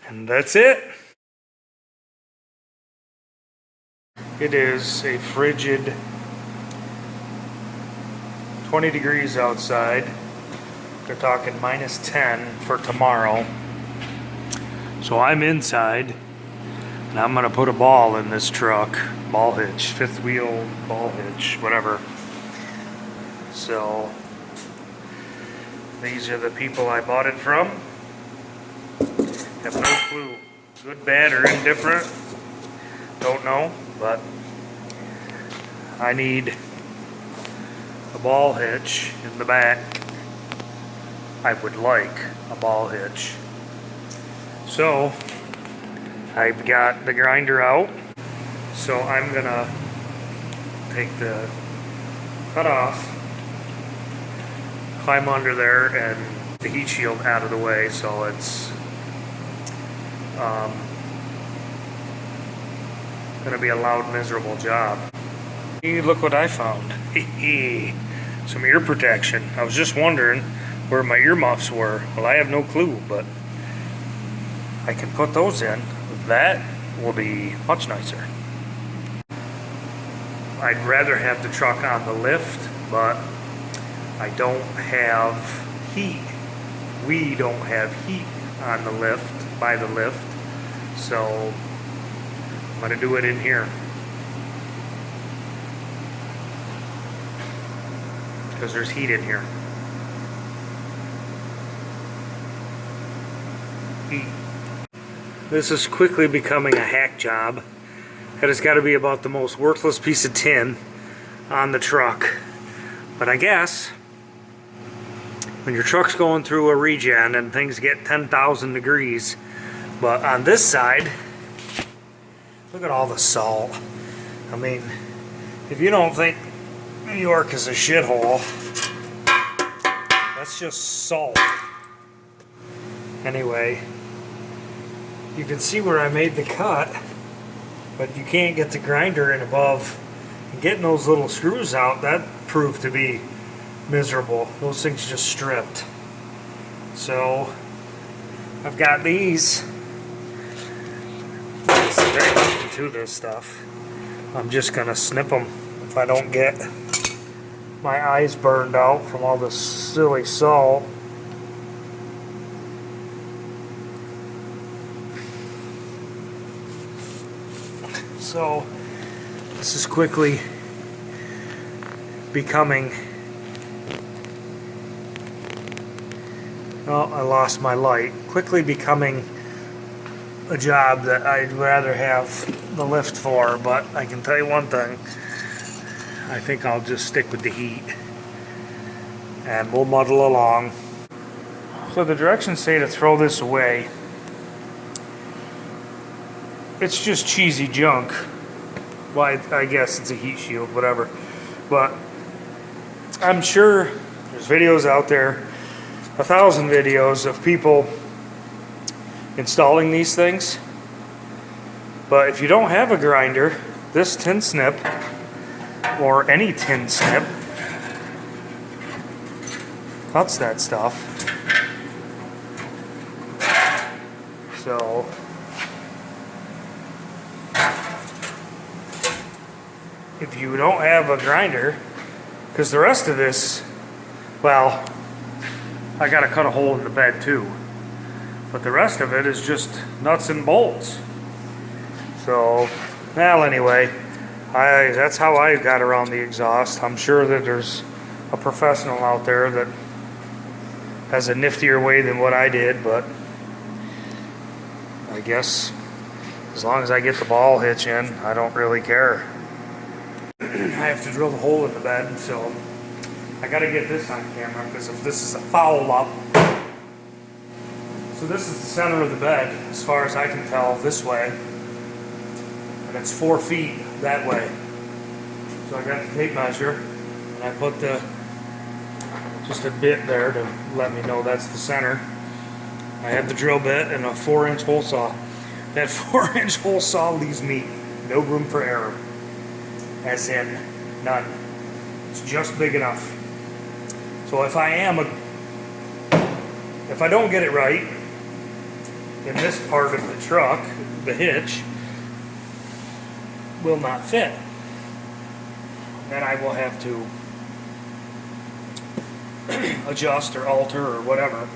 And that's it. It is a frigid 20 degrees outside. They're talking minus 10 for tomorrow. So I'm inside and I'm gonna put a ball in this truck. Ball hitch, fifth wheel ball hitch, whatever. So these are the people I bought it from. Have no clue. Good, bad, or indifferent. Don't know, but I need a ball hitch in the back. I would like a ball hitch. So I've got the grinder out. So I'm gonna take the cut off, climb under there, and the heat shield out of the way, so it's gonna be a loud, miserable job. Hey, look what I found. Some ear protection. I was just wondering where my earmuffs were. Well, I have no clue, but I can put those in. That will be much nicer. I'd rather have the truck on the lift, but I don't have heat. We don't have heat on the lift, by the lift, so I'm gonna do it in here. Because there's heat in here. Heat. This is quickly becoming a hack job. That has got to be about the most worthless piece of tin on the truck. But I guess when your truck's going through a regen and things get 10,000 degrees, but on this side, look at all the salt. I mean, if you don't think New York is a shithole, that's just salt. Anyway, you can see where I made the cut, but you can't get the grinder in above. And getting those little screws out, that proved to be miserable. Those things just stripped. So I've got these. There's very nothing to this stuff. I'm just gonna snip them if I don't get my eyes burned out from all this silly salt. So this is quickly becoming, oh, I lost my light, quickly becoming a job that I'd rather have the lift for, but I can tell you one thing, I think I'll just stick with the heat and we'll muddle along. So the directions say to throw this away. It's just cheesy junk. Well, I guess it's a heat shield, whatever. But I'm sure there's videos out there, 1,000 videos of people installing these things. But if you don't have a grinder, this tin snip, or any tin snip, cuts that stuff. So if you don't have a grinder, because the rest of this, well, I gotta cut a hole in the bed too, but the rest of it is just nuts and bolts. So, well, anyway, that's how I got around the exhaust. I'm sure that there's a professional out there that has a niftier way than what I did, but I guess as long as I get the ball hitch in, I don't really care. I have to drill the hole in the bed, so I gotta get this on camera, because if this is a foul up. So this is the center of the bed, as far as I can tell, this way. And it's 4 feet that way. So I got the tape measure, and I put just a bit there to let me know that's the center. I have the drill bit and a 4-inch hole saw. That 4-inch hole saw leaves me no room for error. As in, none. It's just big enough. So if I don't get it right, in this part of the truck, the hitch, will not fit. Then I will have to adjust or alter or whatever.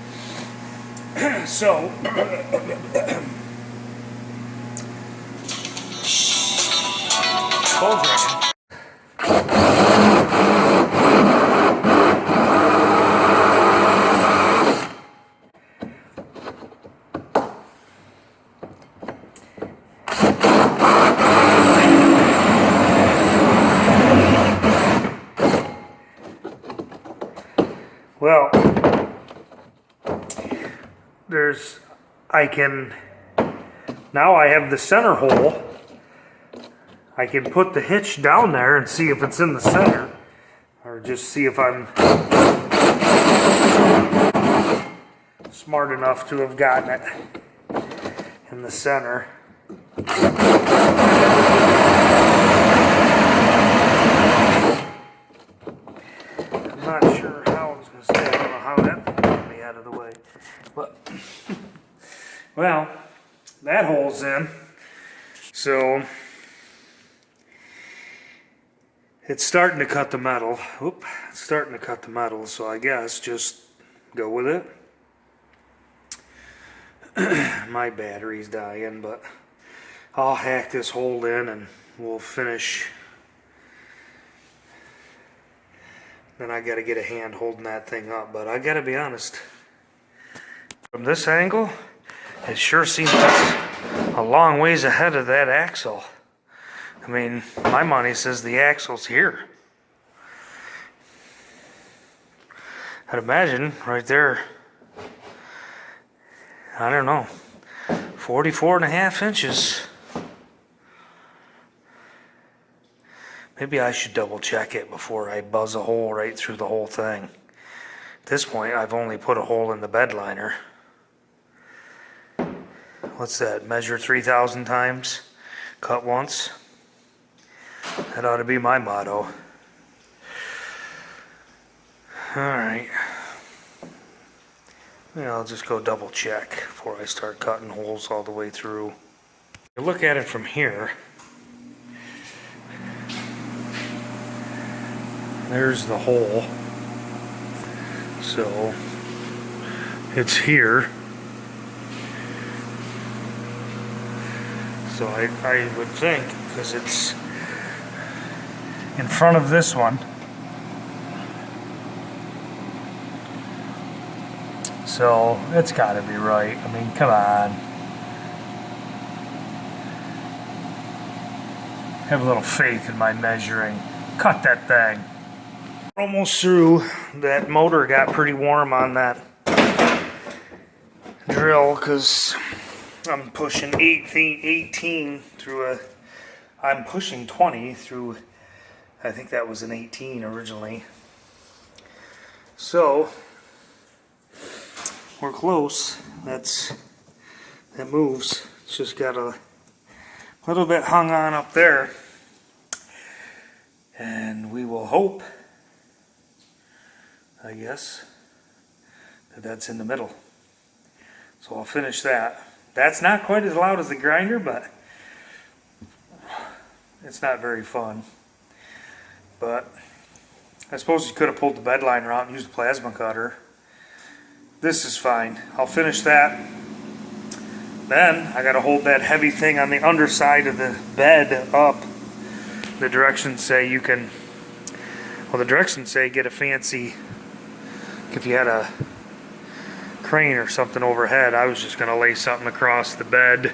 So, phone's ringing. Well, now I have the center hole. I can put the hitch down there and see if it's in the center, or just see if I'm smart enough to have gotten it in the center. I'm not sure how I was going to say. I don't know how that got me out of the way. But, well, that hole's in. So, it's starting to cut the metal. Oop, it's starting to cut the metal, so I guess just go with it. My battery's dying, but I'll hack this hole in and we'll finish. Then I gotta get a hand holding that thing up, but I gotta be honest. From this angle, it sure seems a long ways ahead of that axle. I mean, my money says the axle's here. I'd imagine right there, I don't know, 44.5 inches. Maybe I should double check it before I buzz a hole right through the whole thing. At this point, I've only put a hole in the bed liner. What's that? Measure 3,000 times, cut once. That ought to be my motto. Alright. Yeah, I'll just go double check before I start cutting holes all the way through. You look at it from here. There's the hole. So it's here. So I would think, because it's in front of this one. So it's got to be right. I mean, come on. Have a little faith in my measuring. Cut that thing. Almost through. That motor got pretty warm on that drill because I'm pushing 18 through a. I'm pushing 20 through. I think that was an 18 originally. So we're close. That moves. It's just got a little bit hung on up there, and we will hope, I guess, that that's in the middle. So I'll finish that. That's not quite as loud as the grinder, but it's not very fun. But I suppose you could have pulled the bed liner out and used a plasma cutter. This is fine. I'll finish that. Then I got to hold that heavy thing on the underside of the bed up. The directions say you can, well, the directions say get a fancy, if you had a crane or something overhead. I was just going to lay something across the bed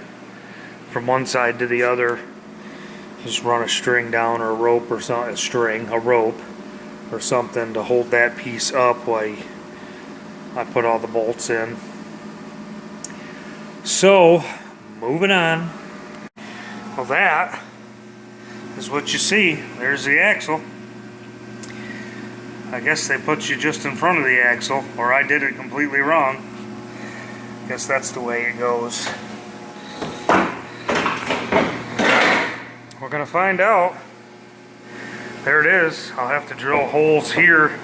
from one side to the other. Just run a string down, or a rope or something, a rope or something to hold that piece up while I put all the bolts in. So, moving on. Well, that is what you see. There's the axle. I guess they put you just in front of the axle, or I did it completely wrong. Guess that's the way it goes. We're gonna find out. There it is. I'll have to drill holes here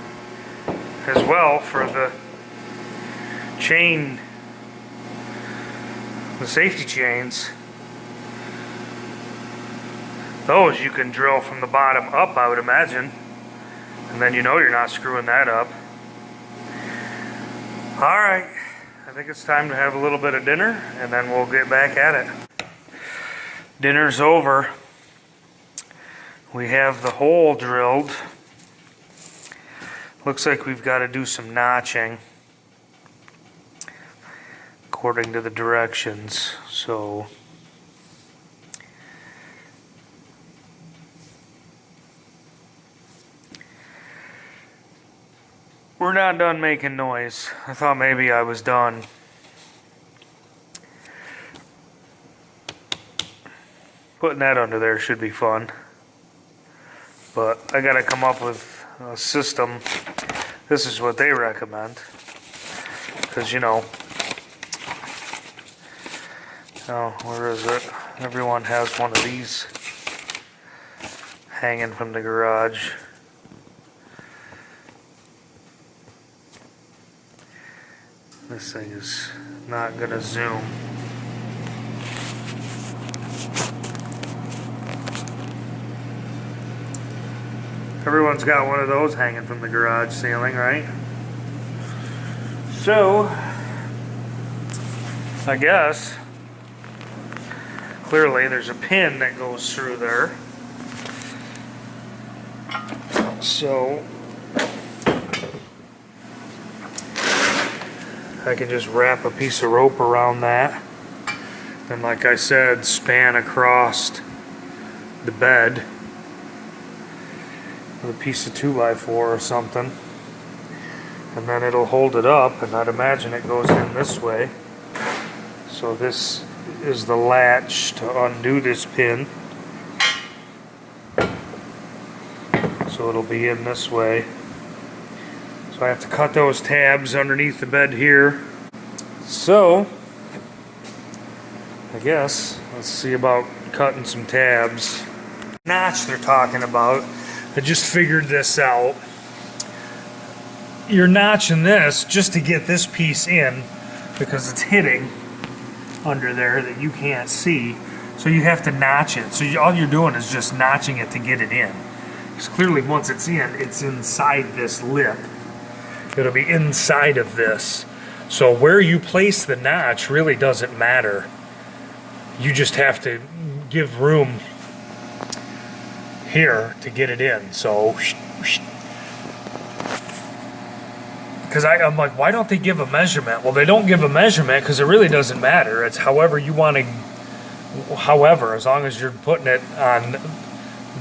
as well for the chain The safety chains, those you can drill from the bottom up, I would imagine. And then you know you're not screwing that up. Alright, I think it's time to have a little bit of dinner and then we'll get back at it. Dinner's over. We have the hole drilled. Looks like we've got to do some notching according to the directions. So we're not done making noise. I thought maybe I was done. Putting that under there should be fun. But I gotta come up with a system. This is what they recommend. Because, you know, oh, where is it? Everyone has one of these hanging from the garage. This thing is not gonna zoom. Everyone's got one of those hanging from the garage ceiling, right? So, I guess, clearly there's a pin that goes through there. So, I can just wrap a piece of rope around that. And like I said, span across the bed with a piece of 2x4 or something. And then it'll hold it up, and I'd imagine it goes in this way. So this is the latch to undo this pin. So it'll be in this way. So I have to cut those tabs underneath the bed here. So, I guess, let's see about cutting some tabs. Notch they're talking about. I just figured this out. You're notching this just to get this piece in because it's hitting under there that you can't see. So you have to notch it. So all you're doing is just notching it to get it in. Because clearly once it's in, it's inside this lip. It'll be inside of this. So where you place the notch really doesn't matter. You just have to give room here to get it in. So, because I'm like, why don't they give a measurement? Well, they don't give a measurement because it really doesn't matter. It's however you want to, however, as long as you're putting it on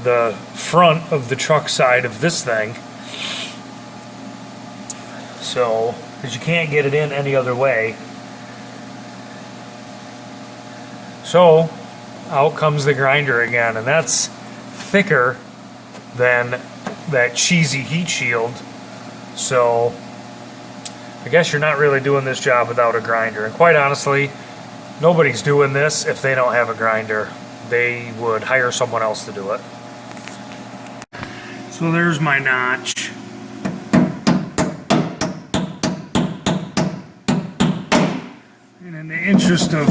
the front of the truck side of this thing. So, because you can't get it in any other way. So, out comes the grinder again, and that's thicker than that cheesy heat shield. So, I guess you're not really doing this job without a grinder. And quite honestly, nobody's doing this if they don't have a grinder. They would hire someone else to do it. So there's my notch. And in the interest of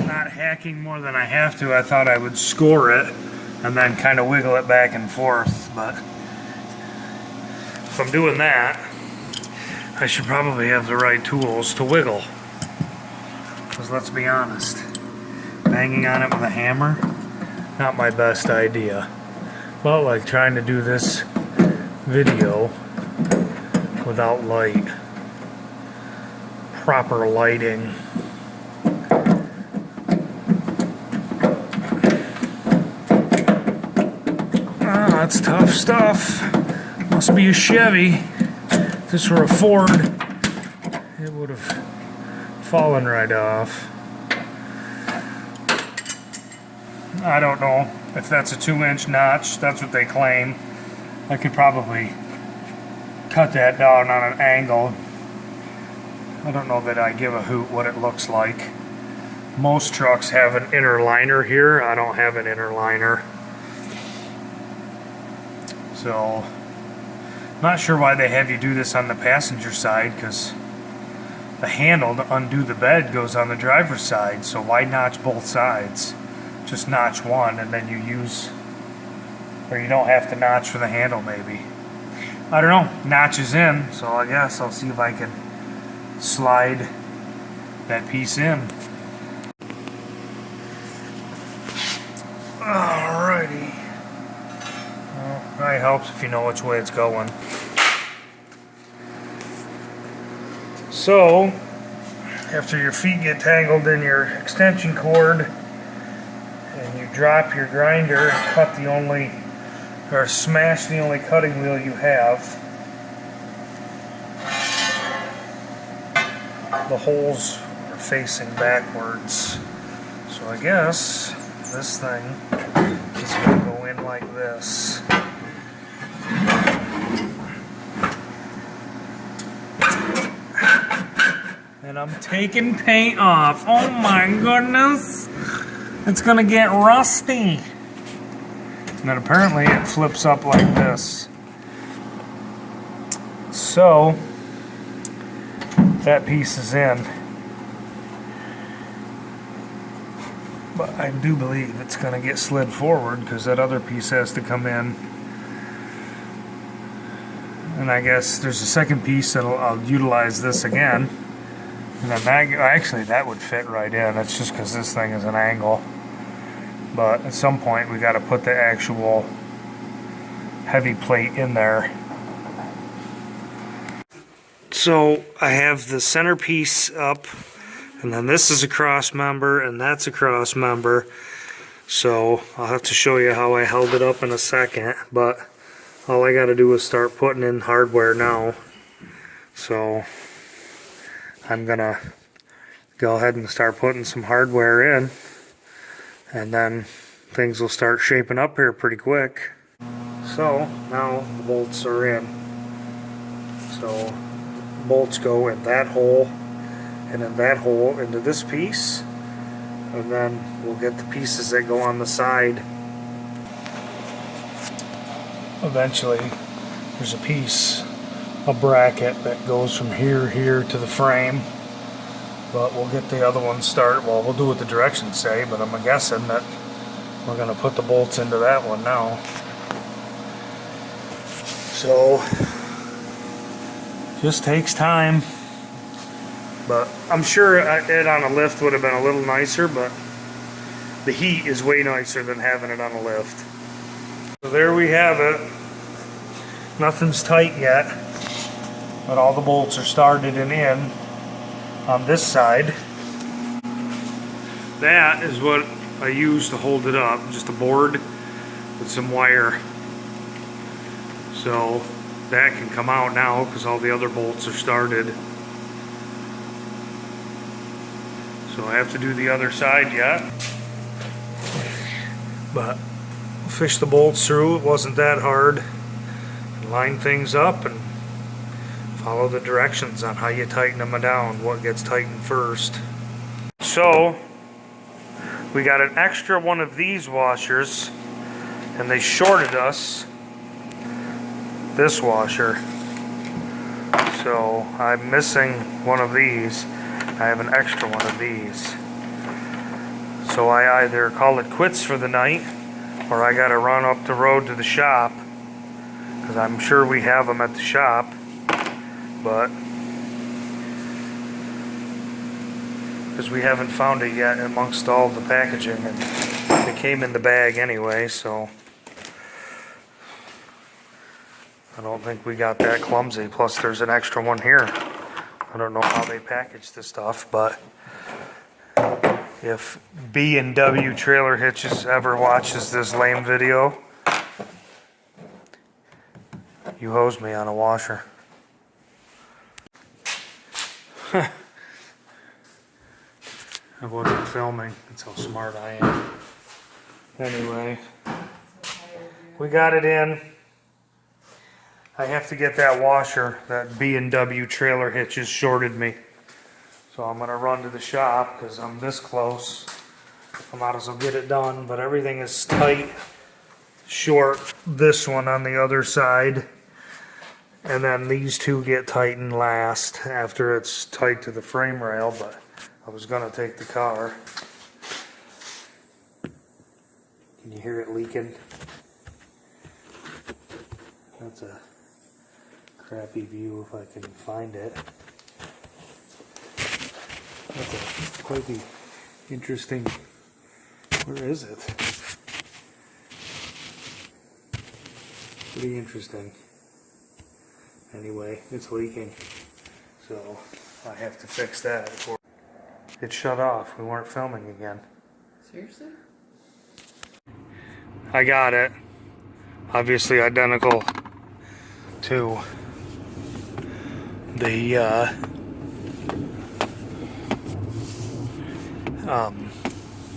not hacking more than I have to, I thought I would score it and then kind of wiggle it back and forth. But if I'm doing that, I should probably have the right tools to wiggle. Because let's be honest, banging on it with a hammer, not my best idea. But like trying to do this video without light, proper lighting. Ah, that's tough stuff. Must be a Chevy. If this were a Ford, it would have fallen right off. I don't know if that's a 2-inch notch. That's what they claim. I could probably cut that down on an angle. I don't know that I give a hoot what it looks like. Most trucks have an inner liner here. I don't have an inner liner. So Not sure why they have you do this on the passenger side, because the handle to undo the bed goes on the driver's side, so why notch both sides? Just notch one and then you use, or you don't have to notch for the handle maybe. I don't know, notches in, so I guess I'll see if I can slide that piece in. Alrighty. Well, that helps if you know which way it's going. So, after your feet get tangled in your extension cord and you drop your grinder and cut the only, or smash the only cutting wheel you have, the holes are facing backwards. So I guess this thing is going to go in like this. And I'm taking paint off. Oh my goodness. It's going to get rusty. And then apparently it flips up like this. So that piece is in. But I do believe it's going to get slid forward because that other piece has to come in. And I guess there's a second piece that I'll utilize this again. And then that would fit right in. It's just because this thing is an angle. But at some point we got to put the actual heavy plate in there. So I have the centerpiece up, and then this is a cross member and that's a cross member. So I'll have to show you how I held it up in a second, but all I got to do is start putting in hardware now. So I'm gonna go ahead and start putting some hardware in, and then things will start shaping up here pretty quick. So now the bolts are in. So bolts go in that hole and in that hole into this piece, and then we'll get the pieces that go on the side. Eventually there's a piece, a bracket that goes from here to the frame, but we'll get the other one started. Well, we'll do what the directions say, but I'm guessing that we're going to put the bolts into that one now. So just takes time, but I'm sure it on a lift would have been a little nicer, but the heat is way nicer than having it on a lift. So there we have it. Nothing's tight yet, but all the bolts are started and in on this side. That is what I use to hold it up, just a board with some wire. So that can come out now because all the other bolts are started. So I have to do the other side yet, but we'll fish the bolts through. It wasn't that hard. Line things up and follow the directions on how you tighten them down, what gets tightened first. So we got an extra one of these washers, and they shorted us this washer. So I'm missing one of these. I have an extra one of these. So I either call it quits for the night, or I gotta run up the road to the shop, because I'm sure we have them at the shop, but because we haven't found it yet amongst all the packaging, and it came in the bag anyway, so I don't think we got that clumsy. Plus there's an extra one here. I don't know how they package this stuff, but if B&W Trailer Hitches ever watches this lame video, you hosed me on a washer. I wasn't filming. That's how smart I am. Anyway, we got it in. I have to get that washer. That B&W Trailer Hitches shorted me. So I'm going to run to the shop because I'm this close. I might as well get it done, but everything is tight, short. This one on the other side. And then these two get tightened last after it's tight to the frame rail, but I was gonna take the car. Can you hear it leaking? That's a crappy view if I can find it. That's quite the interesting. Where is it? Pretty interesting. Anyway, it's leaking, so I have to fix that. It shut off. We weren't filming again. Seriously? I got it. Obviously identical to the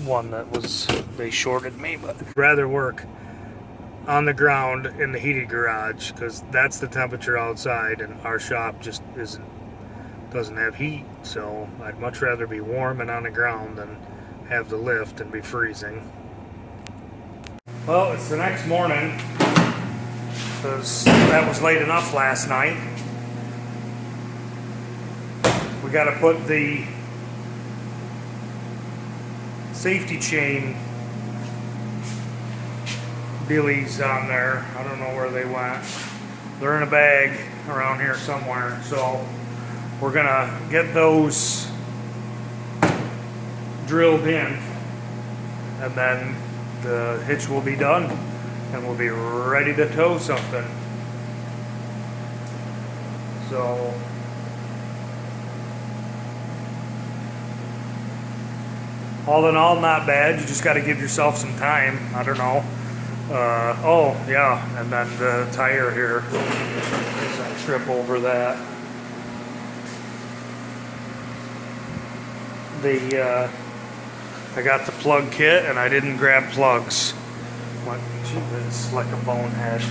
one that was, they shorted me, but I'd rather work on the ground in the heated garage because that's the temperature outside, and our shop just doesn't have heat, so I'd much rather be warm and on the ground than have the lift and be freezing. Well, it's the next morning because that was late enough last night. We got to put the safety chain dealies on there. I don't know where they went. They're in a bag around here somewhere, so we're gonna get those drilled in, and then the hitch will be done and we'll be ready to tow something. So all in all, not bad. You just got to give yourself some time. I don't know. Oh yeah, and then the tire here, as I trip over that. I got the plug kit and I didn't grab plugs. What? It's like a bonehead.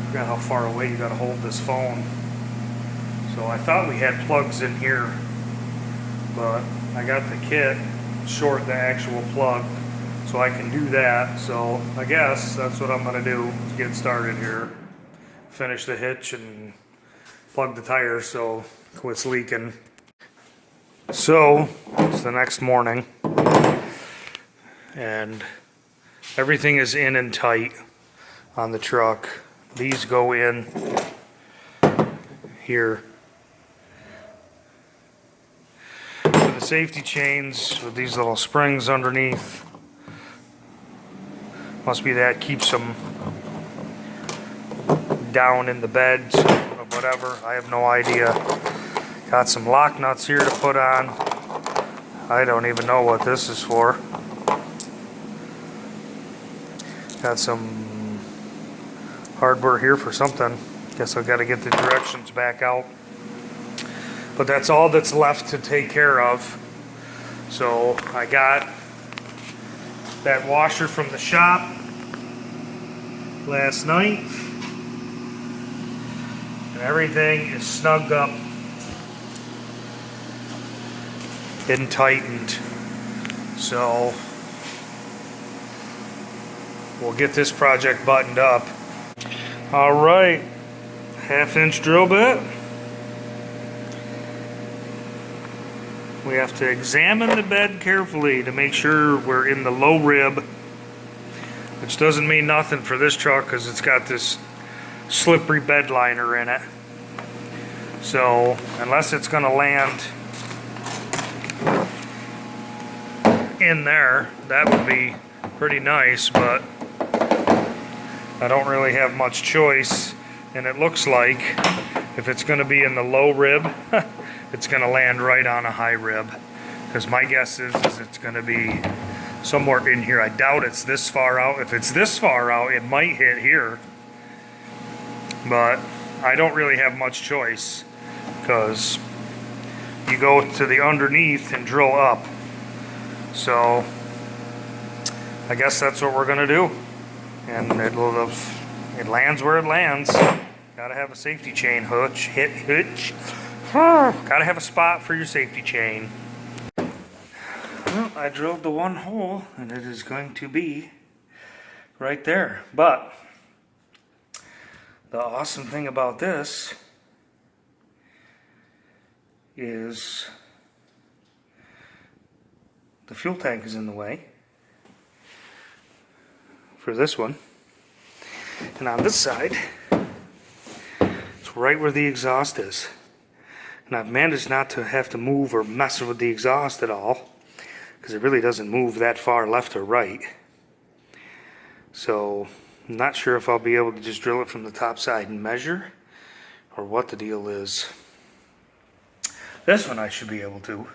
Forgot how far away you got to hold this phone. So I thought we had plugs in here, but I got the kit short the actual plug, so I can do that. So I guess that's what I'm gonna do to get started here. Finish the hitch and plug the tire so it quits leaking. So it's the next morning and everything is in and tight on the truck. These go in here. The safety chains with these little springs underneath. Must be that keeps them down in the bed or whatever. I have no idea. Got some lock nuts here to put on. I don't even know what this is for. Got some hardware here for something. Guess I've got to get the directions back out. But that's all that's left to take care of. So I got that washer from the shop last night, and everything is snugged up and tightened. So we'll get this project buttoned up. All right, 1/2-inch drill bit. We have to examine the bed carefully to make sure we're in the low rib, which doesn't mean nothing for this truck because it's got this slippery bed liner in it. So unless it's going to land in there, that would be pretty nice, but I don't really have much choice, and it looks like if it's going to be in the low rib, it's going to land right on a high rib, because my guess is it's going to be somewhere in here. I doubt it's this far out. If it's this far out, it might hit here, but I don't really have much choice, because you go to the underneath and drill up. So I guess that's what we're going to do, and it lands where it lands. Gotta have a safety chain hitch. Gotta have a spot for your safety chain. Well, I drilled the one hole and it is going to be right there. But The awesome thing about this is the fuel tank is in the way for this one. And on this side, it's right where the exhaust is. And I've managed not to have to move or mess with the exhaust at all, because it really doesn't move that far left or right. So I'm not sure if I'll be able to just drill it from the top side and measure, or what the deal is. This one I should be able to,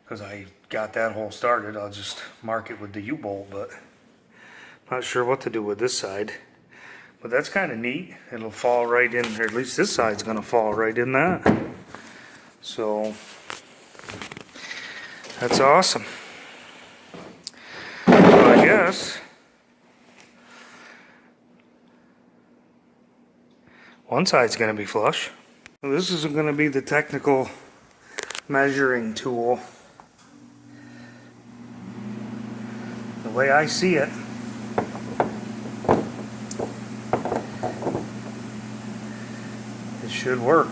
because I got that hole started. I'll just mark it with the U-bolt, but not sure what to do with this side. But that's kind of neat. It'll fall right in, or at least this side's going to fall right in that. So that's awesome. So I guess one side's going to be flush. Well, this is going to be the technical measuring tool. The way I see it, it should work.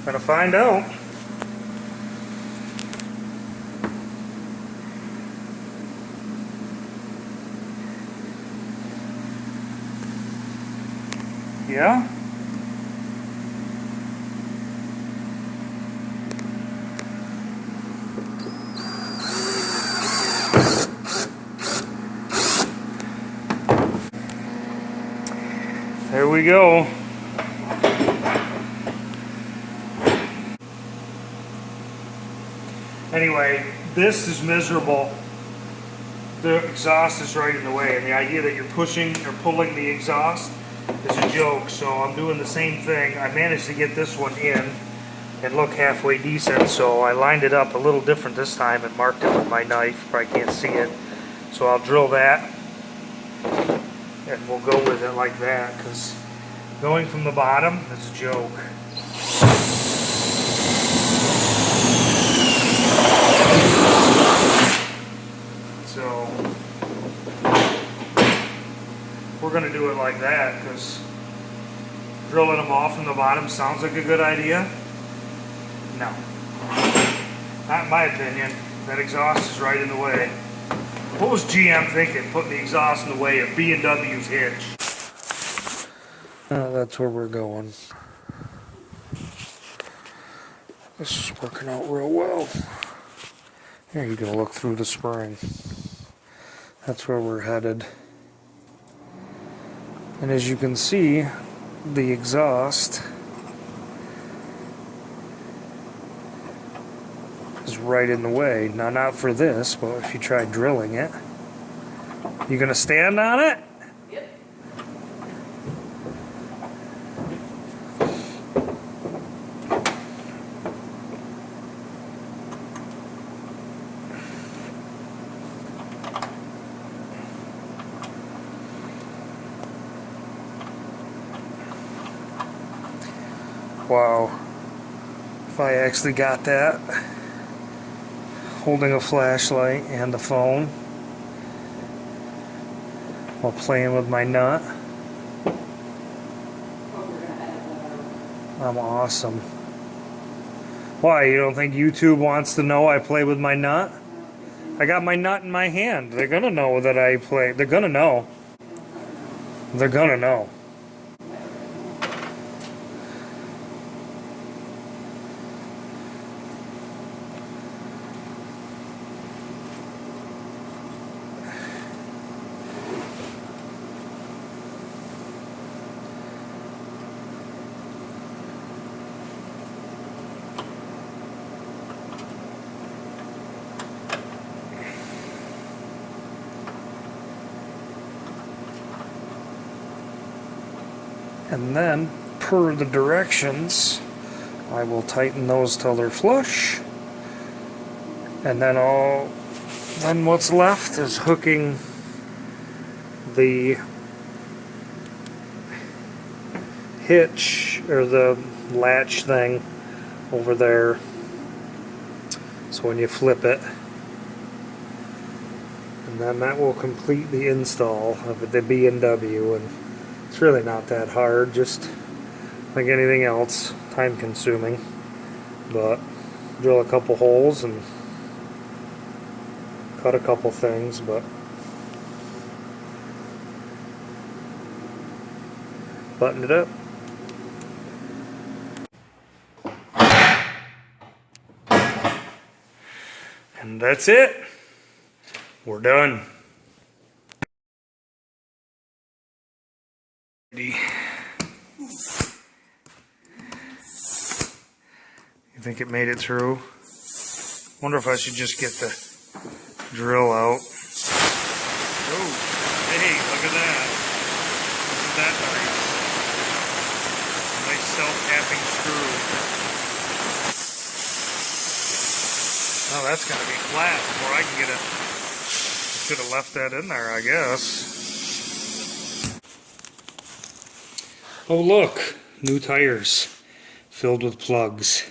Gonna find out. Yeah? There we go. Anyway, this is miserable. The exhaust is right in the way, and the idea that you're pushing or pulling the exhaust is a joke, so I'm doing the same thing. I managed to get this one in and look halfway decent, so I lined it up a little different this time and marked it with my knife. Probably can't see it. So I'll drill that, and we'll go with it like that, because going from the bottom is a joke. So we're going to do it like that, because drilling them off from the bottom sounds like a good idea. No. Not in my opinion. That exhaust is right in the way. What was GM thinking, putting the exhaust in the way of B&W's Hitch? That's where we're going. This is working out real well. Here, you can look through the spring. That's where we're headed. And as you can see, the exhaust is right in the way. Now, not for this, but if you try drilling it. You gonna stand on it? Yep. Wow. If I actually got that, holding a flashlight and the phone while playing with my nut, I'm awesome. Why, you don't think YouTube wants to know I play with my nut? I got my nut in my hand. They're gonna know that I play. They're gonna know. They're gonna know. And then, per the directions, I will tighten those till they're flush. And then what's left is hooking the hitch or the latch thing over there. So when you flip it, And then that will complete the install of the B&W, and it's really not that hard, just like anything else, time consuming. But drill a couple holes and cut a couple things, but button it up. And that's it. We're done. You think it made it through? Wonder if I should just get the drill out. Oh, hey, look at that. Isn't that nice? Nice self-tapping screw. Oh, that's going to be flat before I can get it. I should have left that in there, I guess. Oh, look. New tires filled with plugs.